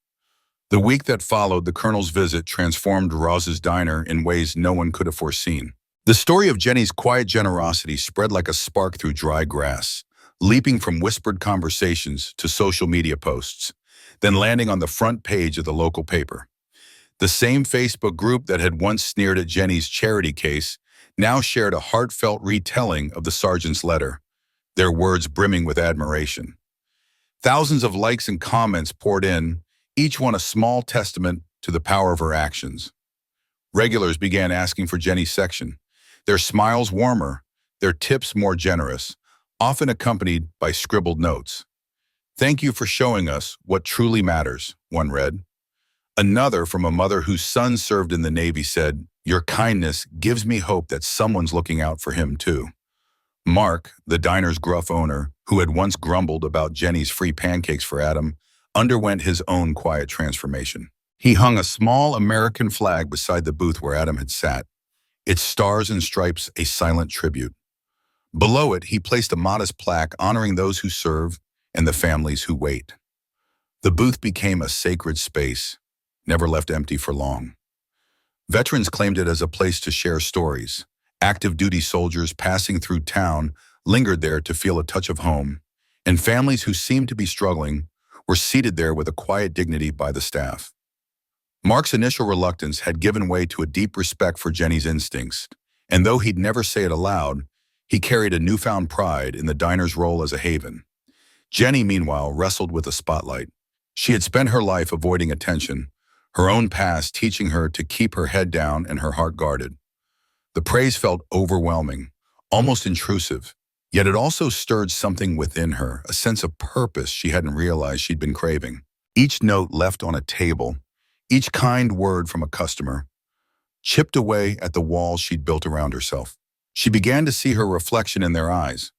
Speaker 1: The week that followed the Colonel's visit transformed Roz's diner in ways no one could have foreseen. The story of Jenny's quiet generosity spread like a spark through dry grass, leaping from whispered conversations to social media posts, then landing on the front page of the local paper. The same Facebook group that had once sneered at Jenny's charity case now shared a heartfelt retelling of the sergeant's letter, their words brimming with admiration. Thousands of likes and comments poured in, each one a small testament to the power of her actions. Regulars began asking for Jenny's section, their smiles warmer, their tips more generous, often accompanied by scribbled notes. "Thank you for showing us what truly matters," one read. Another, from a mother whose son served in the Navy, said, "Your kindness gives me hope that someone's looking out for him too." Mark, the diner's gruff owner, who had once grumbled about Jenny's free pancakes for Adam, underwent his own quiet transformation. He hung a small American flag beside the booth where Adam had sat, its stars and stripes a silent tribute. Below it, he placed a modest plaque honoring those who serve and the families who wait. The booth became a sacred space, never left empty for long. Veterans claimed it as a place to share stories. Active duty soldiers passing through town lingered there to feel a touch of home, and families who seemed to be struggling were seated there with a quiet dignity by the staff. Mark's initial reluctance had given way to a deep respect for Jenny's instincts, and though he'd never say it aloud, he carried a newfound pride in the diner's role as a haven. Jenny, meanwhile, wrestled with the spotlight. She had spent her life avoiding attention, her own past teaching her to keep her head down and her heart guarded. The praise felt overwhelming, almost intrusive, yet it also stirred something within her, a sense of purpose she hadn't realized she'd been craving. Each note left on a table, each kind word from a customer, chipped away at the walls she'd built around herself. She began to see her reflection in their eyes,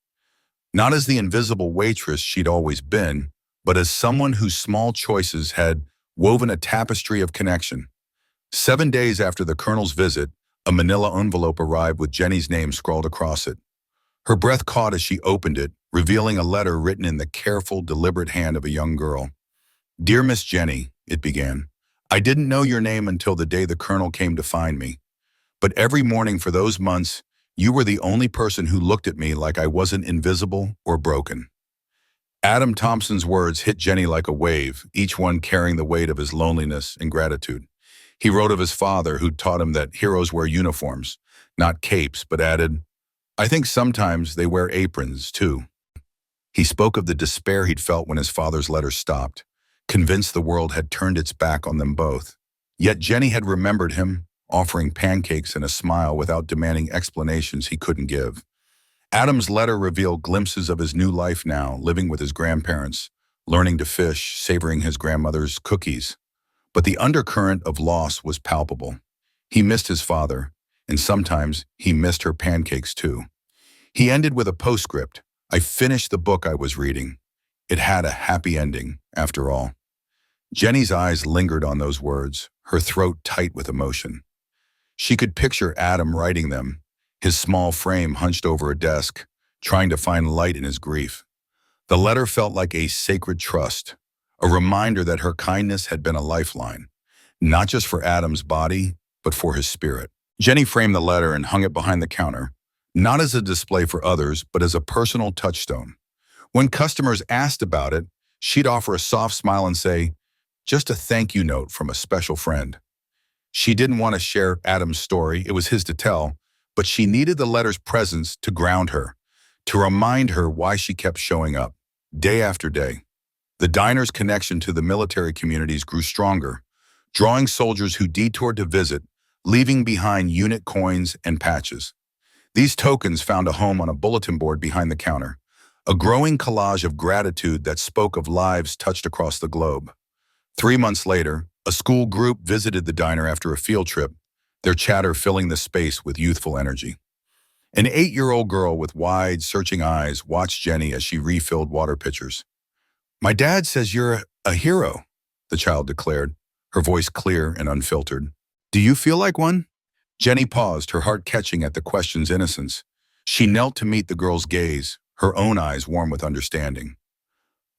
Speaker 1: not as the invisible waitress she'd always been, but as someone whose small choices had woven a tapestry of connection. 7 days after the Colonel's visit, a manila envelope arrived with Jenny's name scrawled across it. Her breath caught as she opened it, revealing a letter written in the careful, deliberate hand of a young girl. "Dear Miss Jenny," it began, I didn't know your name until the day the colonel came to find me. But every morning for those months, you were the only person who looked at me like I wasn't invisible or broken. Adam Thompson's words hit Jenny like a wave, each one carrying the weight of his loneliness and gratitude. He wrote of his father, who'd taught him that heroes wear uniforms, not capes, but added, I think sometimes they wear aprons, too. He spoke of the despair he'd felt when his father's letters stopped, convinced the world had turned its back on them both. Yet Jenny had remembered him, offering pancakes and a smile without demanding explanations he couldn't give. Adam's letter revealed glimpses of his new life now, living with his grandparents, learning to fish, savoring his grandmother's cookies. But the undercurrent of loss was palpable. He missed his father, and sometimes he missed her pancakes too. He ended with a postscript. I finished the book I was reading. It had a happy ending, after all. Jenny's eyes lingered on those words, her throat tight with emotion. She could picture Adam writing them, his small frame hunched over a desk, trying to find light in his grief. The letter felt like a sacred trust, a reminder that her kindness had been a lifeline, not just for Adam's body, but for his spirit. Jenny framed the letter and hung it behind the counter, not as a display for others, but as a personal touchstone. When customers asked about it, she'd offer a soft smile and say, just a thank you note from a special friend. She didn't want to share Adam's story, it was his to tell, but she needed the letter's presence to ground her, to remind her why she kept showing up, day after day. The diner's connection to the military communities grew stronger, drawing soldiers who detoured to visit, leaving behind unit coins and patches. These tokens found a home on a bulletin board behind the counter, a growing collage of gratitude that spoke of lives touched across the globe. 3 months later, a school group visited the diner after a field trip, their chatter filling the space with youthful energy. An 8-year-old girl with wide, searching eyes watched Jenny as she refilled water pitchers. My dad says you're a hero, the child declared, her voice clear and unfiltered. Do you feel like one? Jenny paused, her heart catching at the question's innocence. She knelt to meet the girl's gaze, her own eyes warm with understanding.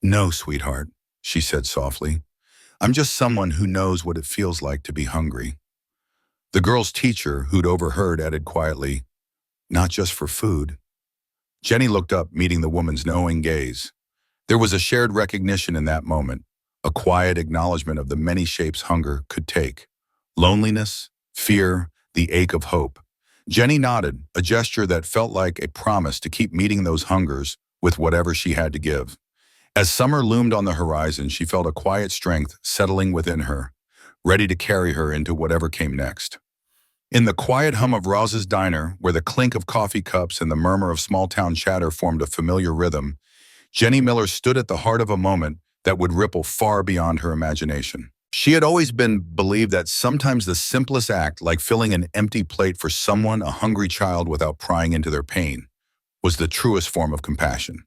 Speaker 1: No, sweetheart, she said softly. I'm just someone who knows what it feels like to be hungry. The girl's teacher, who'd overheard, added quietly, not just for food. Jenny looked up, meeting the woman's knowing gaze. There was a shared recognition in that moment, a quiet acknowledgement of the many shapes hunger could take. Loneliness, fear, the ache of hope. Jenny nodded, a gesture that felt like a promise to keep meeting those hungers with whatever she had to give. As summer loomed on the horizon, she felt a quiet strength settling within her, ready to carry her into whatever came next. In the quiet hum of Roz's diner, where the clink of coffee cups and the murmur of small-town chatter formed a familiar rhythm, Jenny Miller stood at the heart of a moment that would ripple far beyond her imagination. She had always believed that sometimes the simplest act, like filling an empty plate for someone, a hungry child, without prying into their pain, was the truest form of compassion.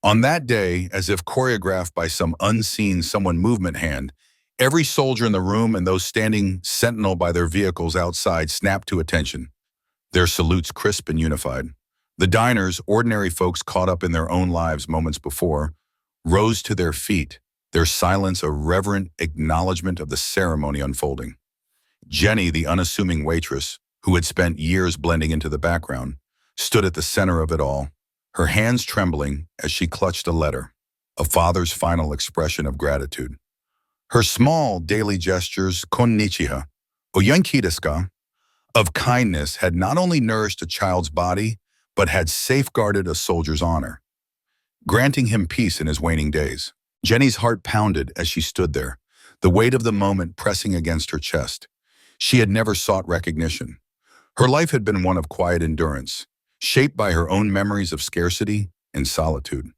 Speaker 1: On that day, as if choreographed by some unseen someone movement hand, every soldier in the room and those standing sentinel by their vehicles outside snapped to attention, their salutes crisp and unified. The diners, ordinary folks caught up in their own lives moments before, rose to their feet, their silence a reverent acknowledgement of the ceremony unfolding. Jenny, the unassuming waitress, who had spent years blending into the background, stood at the center of it all, her hands trembling as she clutched a letter, a father's final expression of gratitude. Her small daily gestures, konnichiwa, oyenki desu ka, of kindness had not only nourished a child's body, but had safeguarded a soldier's honor, granting him peace in his waning days. Jenny's heart pounded as she stood there, the weight of the moment pressing against her chest. She had never sought recognition. Her life had been one of quiet endurance, shaped by her own memories of scarcity and solitude.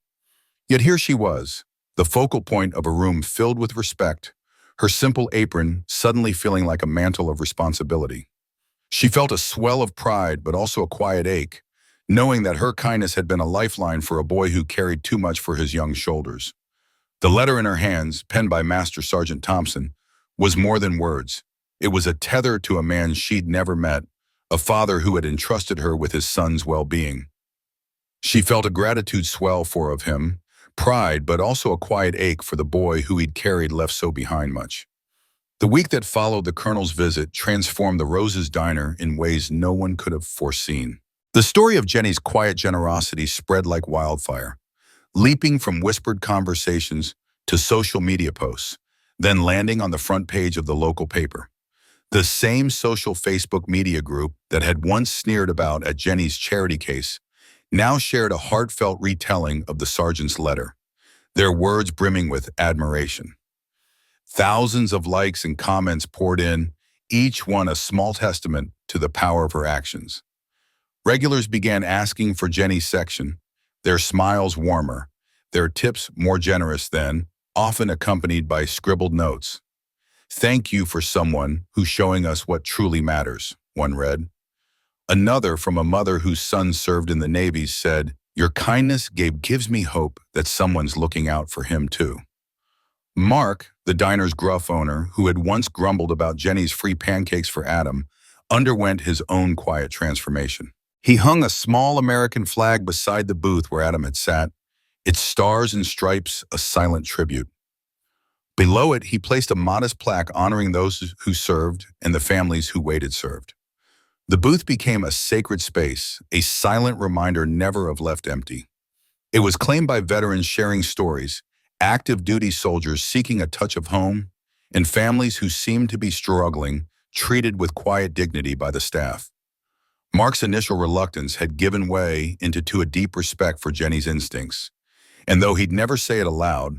Speaker 1: Yet here she was, the focal point of a room filled with respect, her simple apron suddenly feeling like a mantle of responsibility. She felt a swell of pride, but also a quiet ache, knowing that her kindness had been a lifeline for a boy who carried too much for his young shoulders. The letter in her hands, penned by Master Sergeant Thompson, was more than words. It was a tether to a man she'd never met, a father who had entrusted her with his son's well-being. She felt a gratitude swell for of him, pride, but also a quiet ache for the boy who he'd carried left so behind much. The week that followed the Colonel's visit transformed the Rose's diner in ways no one could have foreseen. The story of Jenny's quiet generosity spread like wildfire, leaping from whispered conversations to social media posts, then landing on the front page of the local paper. The same social Facebook media group that had once sneered about at Jenny's charity case now shared a heartfelt retelling of the sergeant's letter, their words brimming with admiration. Thousands of likes and comments poured in, each one a small testament to the power of her actions. Regulars began asking for Jenny's section, their smiles warmer, their tips more generous than, often accompanied by scribbled notes. "Thank you for someone who's showing us what truly matters," one read. Another, from a mother whose son served in the Navy, said, "Your kindness gives me hope that someone's looking out for him too." Mark, the diner's gruff owner, who had once grumbled about Jenny's free pancakes for Adam, underwent his own quiet transformation. He hung a small American flag beside the booth where Adam had sat, its stars and stripes a silent tribute. Below it, he placed a modest plaque honoring those who served and the families who waited served. The booth became a sacred space, a silent reminder never of left empty. It was claimed by veterans sharing stories, active duty soldiers seeking a touch of home, and families who seemed to be struggling, treated with quiet dignity by the staff. Mark's initial reluctance had given way into a deep respect for Jenny's instincts, and though he'd never say it aloud,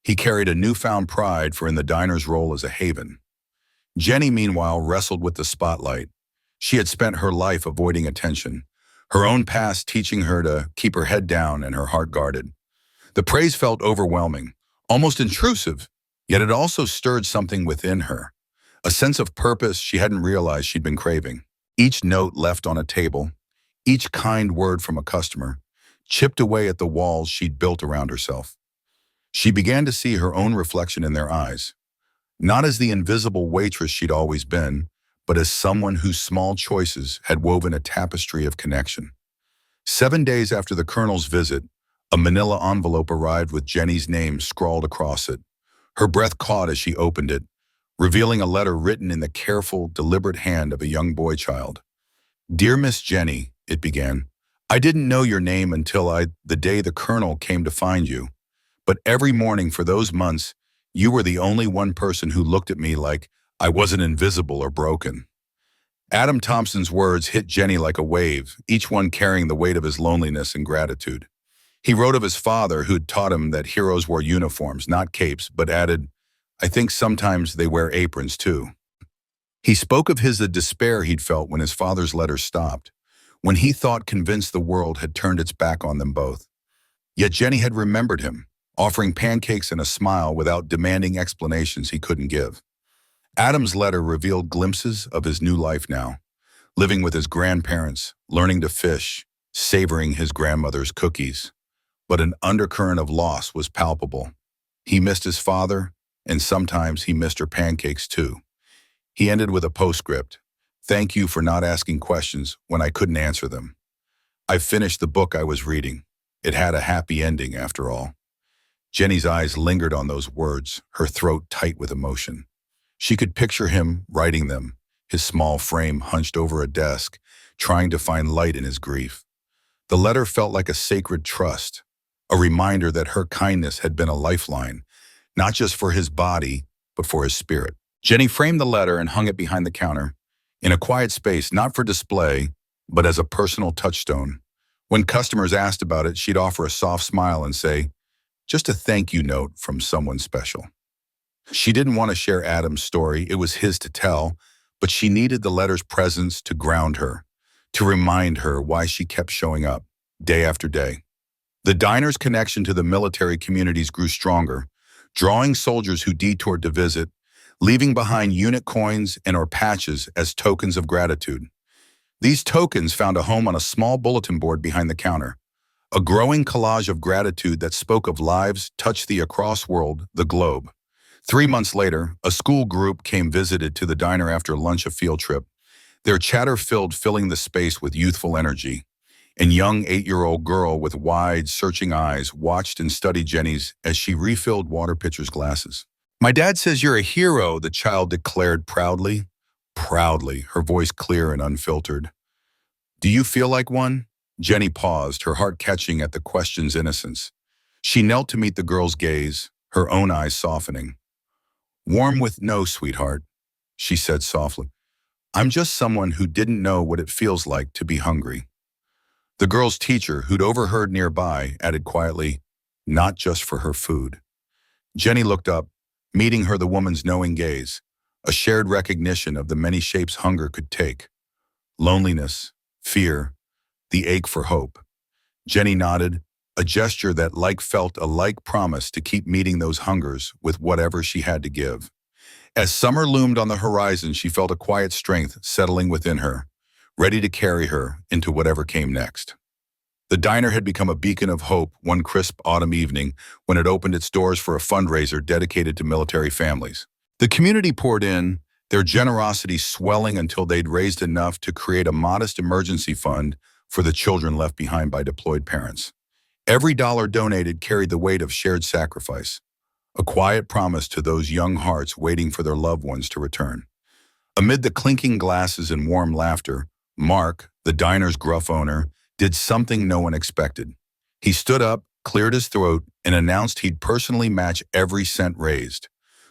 Speaker 1: he carried a newfound pride in the diner's role as a haven. Jenny, meanwhile, wrestled with the spotlight. She had spent her life avoiding attention, her own past teaching her to keep her head down and her heart guarded. The praise felt overwhelming, almost intrusive, yet it also stirred something within her, a sense of purpose she hadn't realized she'd been craving. Each note left on a table, each kind word from a customer, chipped away at the walls she'd built around herself. She began to see her own reflection in their eyes, not as the invisible waitress she'd always been, but as someone whose small choices had woven a tapestry of connection. 7 days after the Colonel's visit, a manila envelope arrived with Jenny's name scrawled across it. Her breath caught as she opened it, revealing a letter written in the careful, deliberate hand of a young boy child. "Dear Miss Jenny," it began, "I didn't know your name until the day the Colonel came to find you. But every morning for those months, you were the only one person who looked at me like I wasn't invisible or broken." Adam Thompson's words hit Jenny like a wave, each one carrying the weight of his loneliness and gratitude. He wrote of his father, who'd taught him that heroes wore uniforms, not capes, but added, "I think sometimes they wear aprons too." He spoke of the despair he'd felt when his father's letters stopped, when he thought convinced the world had turned its back on them both. Yet Jenny had remembered him, offering pancakes and a smile without demanding explanations he couldn't give. Adam's letter revealed glimpses of his new life now, living with his grandparents, learning to fish, savoring his grandmother's cookies. But an undercurrent of loss was palpable. He missed his father, and sometimes he missed her pancakes too. He ended with a postscript, "Thank you for not asking questions when I couldn't answer them. I finished the book I was reading. It had a happy ending after all." Jenny's eyes lingered on those words, her throat tight with emotion. She could picture him writing them, his small frame hunched over a desk, trying to find light in his grief. The letter felt like a sacred trust, a reminder that her kindness had been a lifeline, not just for his body, but for his spirit. Jenny framed the letter and hung it behind the counter, in a quiet space, not for display, but as a personal touchstone. When customers asked about it, she'd offer a soft smile and say, "Just a thank you note from someone special." She didn't want to share Adam's story, it was his to tell, but she needed the letter's presence to ground her, to remind her why she kept showing up, day after day. The diner's connection to the military communities grew stronger, drawing soldiers who detoured to visit, leaving behind unit coins and or patches as tokens of gratitude. These tokens found a home on a small bulletin board behind the counter, a growing collage of gratitude that spoke of lives touched across the globe. 3 months later, a school group visited to the diner after lunch, a field trip, their chatter filling the space with youthful energy. And young 8-year-old girl with wide, searching eyes watched and studied Jenny's as she refilled water pitcher's glasses. My dad says you're a hero, the child declared proudly. Proudly, her voice clear and unfiltered. Do you feel like one? Jenny paused, her heart catching at the question's innocence. She knelt to meet the girl's gaze, her own eyes softening. Warm with no, sweetheart, she said softly. I'm just someone who didn't know what it feels like to be hungry. The girl's teacher, who'd overheard nearby, added quietly, not just for her food. Jenny looked up, meeting her the woman's knowing gaze, a shared recognition of the many shapes hunger could take. Loneliness, fear, the ache for hope. Jenny nodded, a gesture that felt a promise to keep meeting those hungers with whatever she had to give. As summer loomed on the horizon, she felt a quiet strength settling within her, ready to carry her into whatever came next. The diner had become a beacon of hope one crisp autumn evening when it opened its doors for a fundraiser dedicated to military families. The community poured in, their generosity swelling until they'd raised enough to create a modest emergency fund for the children left behind by deployed parents. Every dollar donated carried the weight of shared sacrifice, a quiet promise to those young hearts waiting for their loved ones to return. Amid the clinking glasses and warm laughter, Mark, the diner's gruff owner, did something no one expected. He stood up, cleared his throat, and announced he'd personally match every cent raised.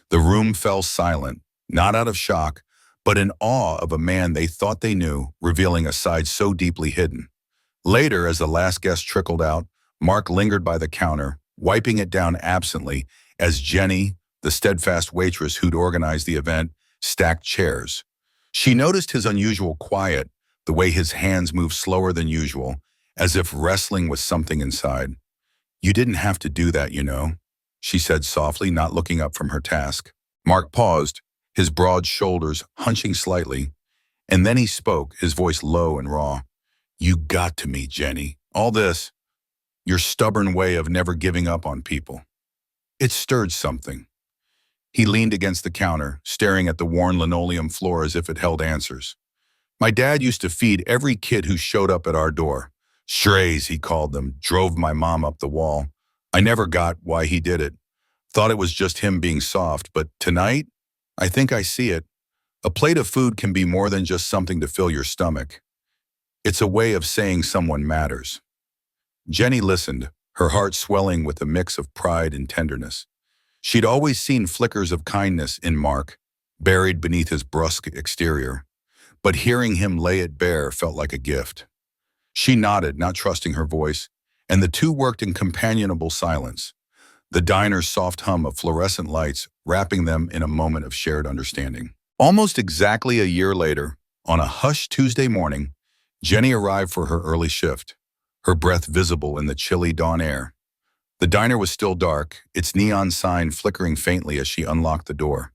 Speaker 1: The room fell silent, not out of shock, but in awe of a man they thought they knew, revealing a side so deeply hidden. Later, as the last guest trickled out, Mark lingered by the counter, wiping it down absently as Jenny, the steadfast waitress who'd organized the event, stacked chairs. She noticed his unusual quiet, the way his hands moved slower than usual, as if wrestling with something inside. You didn't have to do that, you know, she said softly, not looking up from her task. Mark paused, his broad shoulders hunching slightly, and then he spoke, his voice low and raw. You got to meet Jenny. All this, your stubborn way of never giving up on people. It stirred something. He leaned against the counter, staring at the worn linoleum floor as if it held answers. My dad used to feed every kid who showed up at our door. Strays, he called them, drove my mom up the wall. I never got why he did it. Thought it was just him being soft, but tonight, I think I see it. A plate of food can be more than just something to fill your stomach. It's a way of saying someone matters. Jenny listened, her heart swelling with a mix of pride and tenderness. She'd always seen flickers of kindness in Mark, buried beneath his brusque exterior. But hearing him lay it bare felt like a gift. She nodded, not trusting her voice, and the two worked in companionable silence, the diner's soft hum of fluorescent lights wrapping them in a moment of shared understanding. Almost exactly a year later, on a hushed Tuesday morning, Jenny arrived for her early shift, her breath visible in the chilly dawn air. The diner was still dark, its neon sign flickering faintly as she unlocked the door.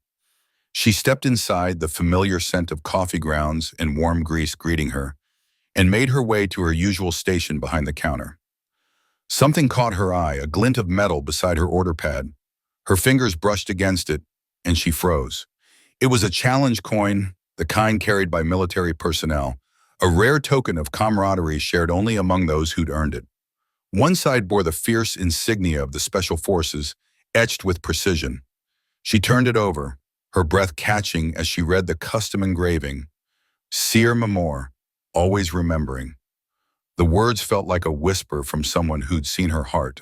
Speaker 1: She stepped inside, the familiar scent of coffee grounds and warm grease greeting her, and made her way to her usual station behind the counter. Something caught her eye, a glint of metal beside her order pad. Her fingers brushed against it, and she froze. It was a challenge coin, the kind carried by military personnel, a rare token of camaraderie shared only among those who'd earned it. One side bore the fierce insignia of the Special Forces, etched with precision. She turned it over, her breath catching as she read the custom engraving, Sir Memor, always remembering. The words felt like a whisper from someone who'd seen her heart,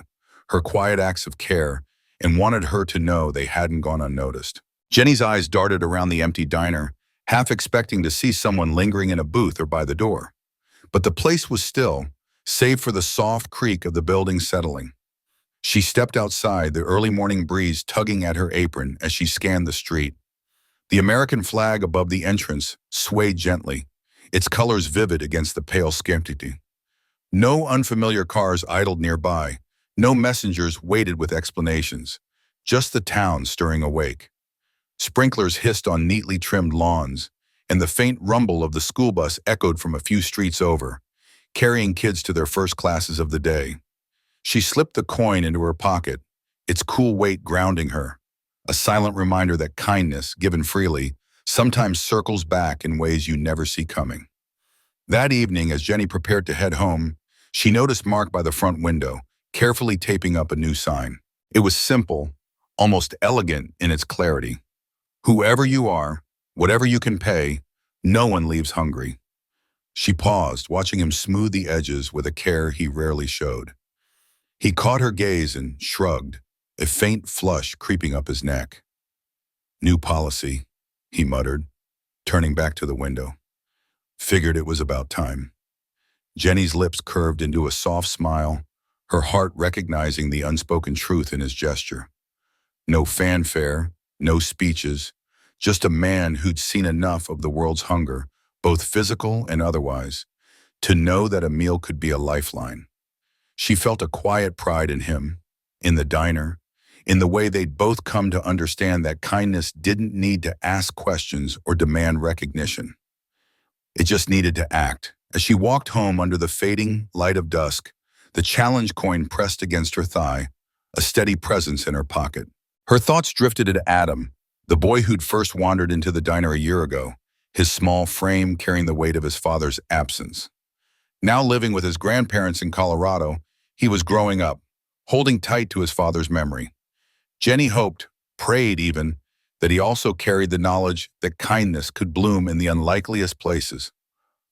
Speaker 1: her quiet acts of care, and wanted her to know they hadn't gone unnoticed. Jenny's eyes darted around the empty diner, half expecting to see someone lingering in a booth or by the door. But the place was still, save for the soft creak of the building settling. She stepped outside, the early morning breeze tugging at her apron as she scanned the street. The American flag above the entrance swayed gently, its colors vivid against the pale scarcity. No unfamiliar cars idled nearby, no messengers waited with explanations, just the town stirring awake. Sprinklers hissed on neatly trimmed lawns, and the faint rumble of the school bus echoed from a few streets over, carrying kids to their first classes of the day. She slipped the coin into her pocket, its cool weight grounding her, a silent reminder that kindness, given freely, sometimes circles back in ways you never see coming. That evening, as Jenny prepared to head home, she noticed Mark by the front window, carefully taping up a new sign. It was simple, almost elegant in its clarity. Whoever you are, whatever you can pay, no one leaves hungry. She paused, watching him smooth the edges with a care he rarely showed. He caught her gaze and shrugged, a faint flush creeping up his neck. New policy, he muttered, turning back to the window. Figured it was about time. Jenny's lips curved into a soft smile, her heart recognizing the unspoken truth in his gesture. No fanfare, no speeches, just a man who'd seen enough of the world's hunger, both physical and otherwise, to know that a meal could be a lifeline. She felt a quiet pride in him, in the diner, in the way they'd both come to understand that kindness didn't need to ask questions or demand recognition. It just needed to act. As she walked home under the fading light of dusk, the challenge coin pressed against her thigh, a steady presence in her pocket. Her thoughts drifted to Adam, the boy who'd first wandered into the diner a year ago, his small frame carrying the weight of his father's absence. Now living with his grandparents in Colorado, he was growing up, holding tight to his father's memory. Jenny hoped, prayed even, that he also carried the knowledge that kindness could bloom in the unlikeliest places,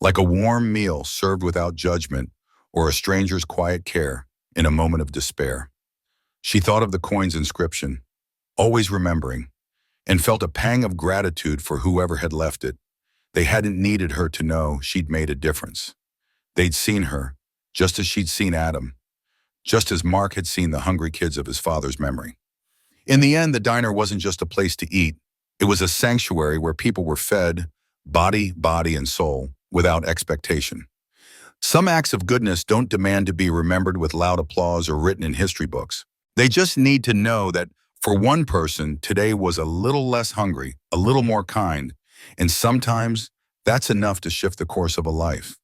Speaker 1: like a warm meal served without judgment or a stranger's quiet care in a moment of despair. She thought of the coin's inscription, always remembering, and felt a pang of gratitude for whoever had left it. They hadn't needed her to know she'd made a difference. They'd seen her, just as she'd seen Adam, just as Mark had seen the hungry kids of his father's memory. In the end, the diner wasn't just a place to eat. It was a sanctuary where people were fed, body, and soul, without expectation. Some acts of goodness don't demand to be remembered with loud applause or written in history books. They just need to know that for one person, today was a little less hungry, a little more kind, and sometimes that's enough to shift the course of a life.